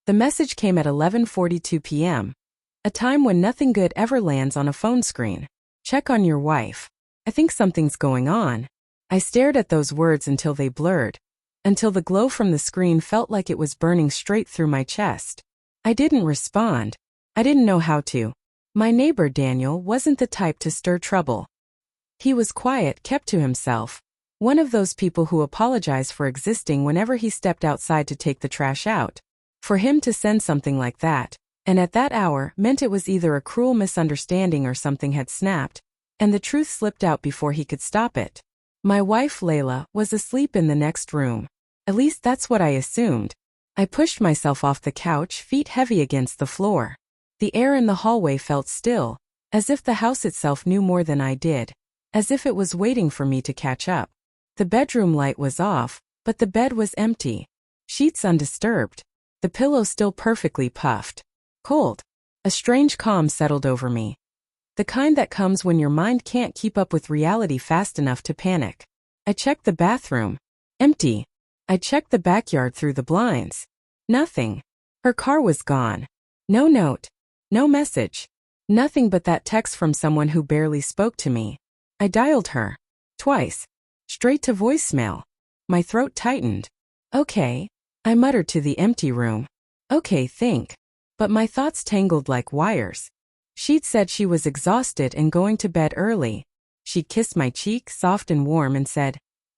The message came at 11:42 p.m., a time when nothing good ever lands on a phone screen. Check on your wife. I think something's going on. I stared at those words until they blurred, until the glow from the screen felt like it was burning straight through my chest. I didn't respond. I didn't know how to. My neighbor Daniel wasn't the type to stir trouble. He was quiet, kept to himself. One of those people who apologize for existing whenever he stepped outside to take the trash out. For him to send something like that, and at that hour, meant it was either a cruel misunderstanding or something had snapped, and the truth slipped out before he could stop it. My wife Layla was asleep in the next room. At least that's what I assumed. I pushed myself off the couch, feet heavy against the floor. The air in the hallway felt still, as if the house itself knew more than I did, as if it was waiting for me to catch up. The bedroom light was off, but the bed was empty. Sheets undisturbed. The pillow still perfectly puffed. Cold. A strange calm settled over me. The kind that comes when your mind can't keep up with reality fast enough to panic. I checked the bathroom. Empty. I checked the backyard through the blinds. Nothing. Her car was gone. No note. No message. Nothing but that text from someone who barely spoke to me. I dialed her. Twice. Straight to voicemail. My throat tightened. Okay. I muttered to the empty room. Okay, think. But my thoughts tangled like wires. She'd said she was exhausted and going to bed early. She kissed my cheek, soft and warm, and said,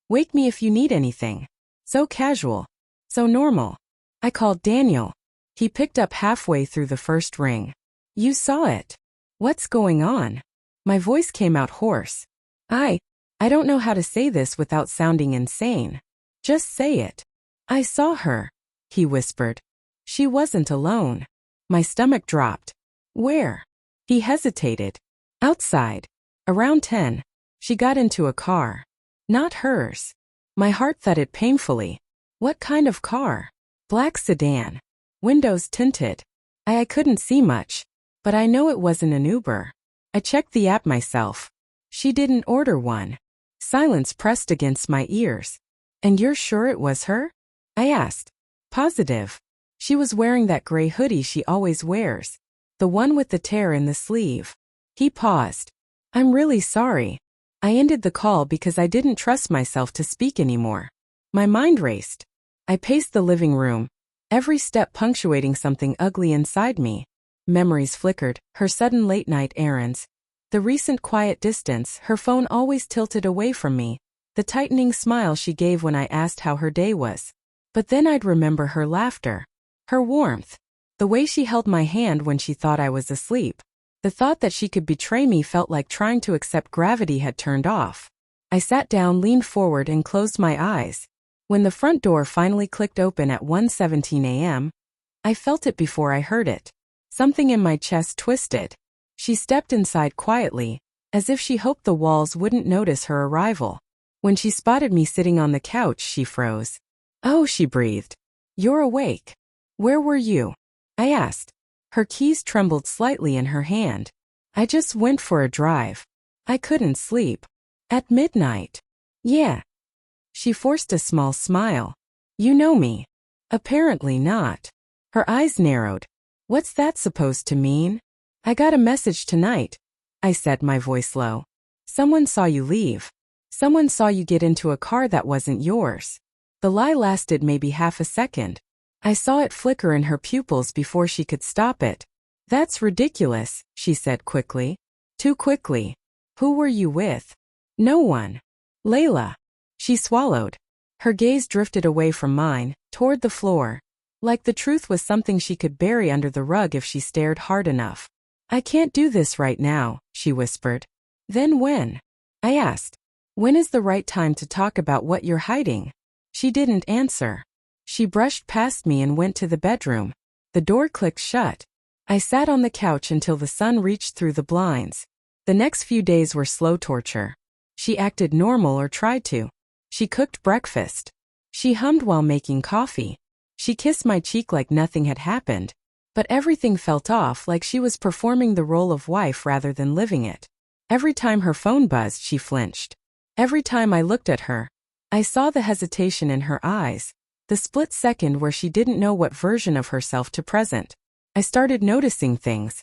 "Wake me if you need anything." So casual. So normal. I called Daniel. He picked up halfway through the first ring. "You saw it. What's going on?" My voice came out hoarse. I don't know how to say this without sounding insane. Just say it. "I saw her," he whispered. She wasn't alone. My stomach dropped. "Where?" He hesitated. "Outside. Around 10. She got into a car. Not hers." My heart thudded painfully. What kind of car? Black sedan. Windows tinted. I couldn't see much, but I know it wasn't an Uber. I checked the app myself. She didn't order one. Silence pressed against my ears. "And you're sure it was her?" I asked. "Positive. She was wearing that gray hoodie she always wears. The one with the tear in the sleeve." He paused. "I'm really sorry." I ended the call because I didn't trust myself to speak anymore. My mind raced. I paced the living room, every step punctuating something ugly inside me. Memories flickered, her sudden late-night errands, the recent quiet distance, her phone always tilted away from me, the tightening smile she gave when I asked how her day was. But then I'd remember her laughter, her warmth, the way she held my hand when she thought I was asleep. The thought that she could betray me felt like trying to accept gravity had turned off. I sat down, leaned forward, and closed my eyes. When the front door finally clicked open at 1:17 a.m., I felt it before I heard it. Something in my chest twisted. She stepped inside quietly, as if she hoped the walls wouldn't notice her arrival. When she spotted me sitting on the couch, she froze. "Oh," she breathed. "You're awake. Where were you?" I asked. Her keys trembled slightly in her hand. "I just went for a drive. I couldn't sleep." "At midnight?" "Yeah." She forced a small smile. "You know me." "Apparently not." Her eyes narrowed. "What's that supposed to mean?" "I got a message tonight," I said, my voice low. "Someone saw you leave. Someone saw you get into a car that wasn't yours." The lie lasted maybe half a second. I saw it flicker in her pupils before she could stop it. "That's ridiculous," she said quickly. Too quickly. "Who were you with?" "No one." "Layla." She swallowed. Her gaze drifted away from mine, toward the floor, like the truth was something she could bury under the rug if she stared hard enough. "I can't do this right now," she whispered. "Then when?" I asked. "When is the right time to talk about what you're hiding?" She didn't answer. She brushed past me and went to the bedroom. The door clicked shut. I sat on the couch until the sun reached through the blinds. The next few days were slow torture. She acted normal, or tried to. She cooked breakfast. She hummed while making coffee. She kissed my cheek like nothing had happened. But everything felt off, like she was performing the role of wife rather than living it. Every time her phone buzzed, she flinched. Every time I looked at her, I saw the hesitation in her eyes. The split second where she didn't know what version of herself to present. I started noticing things.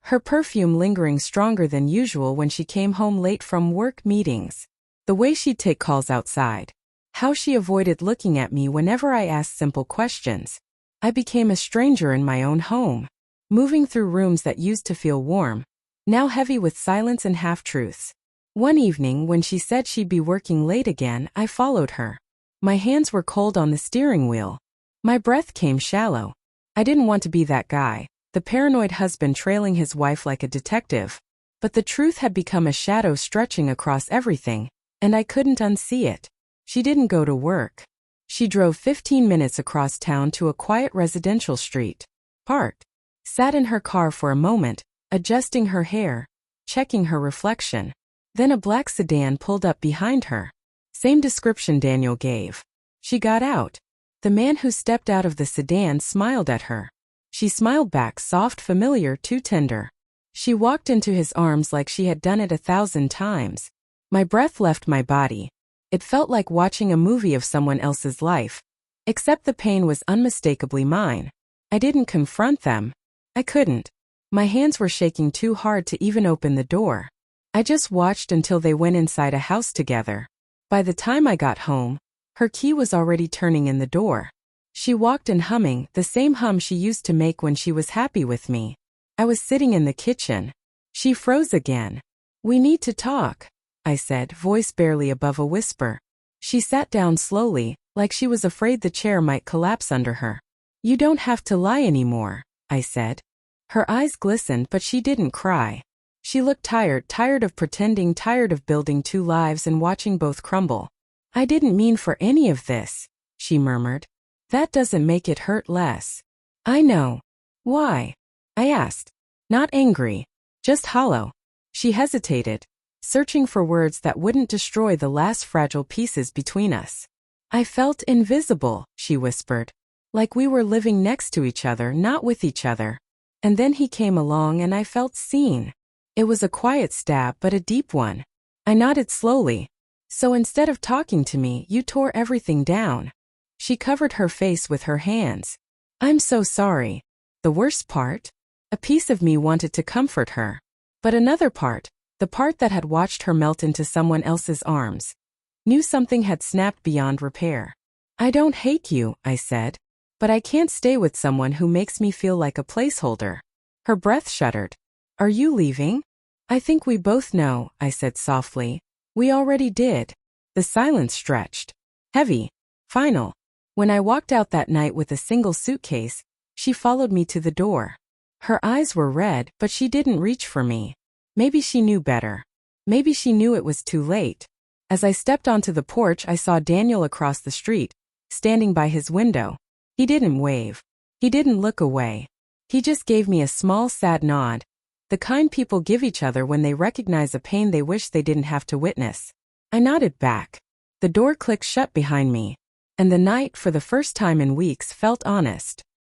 Her perfume lingering stronger than usual when she came home late from work meetings. The way she'd take calls outside. How she avoided looking at me whenever I asked simple questions. I became a stranger in my own home. Moving through rooms that used to feel warm, now heavy with silence and half-truths. One evening when she said she'd be working late again, I followed her. My hands were cold on the steering wheel. My breath came shallow. I didn't want to be that guy, the paranoid husband trailing his wife like a detective. But the truth had become a shadow stretching across everything, and I couldn't unsee it. She didn't go to work. She drove 15 minutes across town to a quiet residential street. Parked. Sat in her car for a moment, adjusting her hair, checking her reflection. Then a black sedan pulled up behind her. Same description Daniel gave. She got out. The man who stepped out of the sedan smiled at her. She smiled back, soft, familiar, too tender. She walked into his arms like she had done it 1,000 times. My breath left my body. It felt like watching a movie of someone else's life. Except the pain was unmistakably mine. I didn't confront them. I couldn't. My hands were shaking too hard to even open the door. I just watched until they went inside a house together. By the time I got home, her key was already turning in the door. She walked in humming, the same hum she used to make when she was happy with me. I was sitting in the kitchen. She froze again. "We need to talk," I said, voice barely above a whisper. She sat down slowly, like she was afraid the chair might collapse under her. "You don't have to lie anymore," I said. Her eyes glistened, but she didn't cry. She looked tired, tired of pretending, tired of building two lives and watching both crumble. "I didn't mean for any of this," she murmured. "That doesn't make it hurt less." "I know." "Why?" I asked. Not angry, just hollow. She hesitated, searching for words that wouldn't destroy the last fragile pieces between us. "I felt invisible," she whispered. "Like we were living next to each other, not with each other. And then he came along and I felt seen." It was a quiet stab, but a deep one. I nodded slowly. "So instead of talking to me, you tore everything down." She covered her face with her hands. "I'm so sorry." The worst part? A piece of me wanted to comfort her. But another part, the part that had watched her melt into someone else's arms, knew something had snapped beyond repair. "I don't hate you," I said. "But I can't stay with someone who makes me feel like a placeholder." Her breath shuddered. "Are you leaving?" "I think we both know," I said softly. "We already did." The silence stretched. Heavy. Final. When I walked out that night with a single suitcase, she followed me to the door. Her eyes were red, but she didn't reach for me. Maybe she knew better. Maybe she knew it was too late. As I stepped onto the porch, I saw Daniel across the street, standing by his window. He didn't wave. He didn't look away. He just gave me a small, sad nod. The kind people give each other when they recognize a pain they wish they didn't have to witness. I nodded back. The door clicked shut behind me. And the night, for the first time in weeks, felt honest.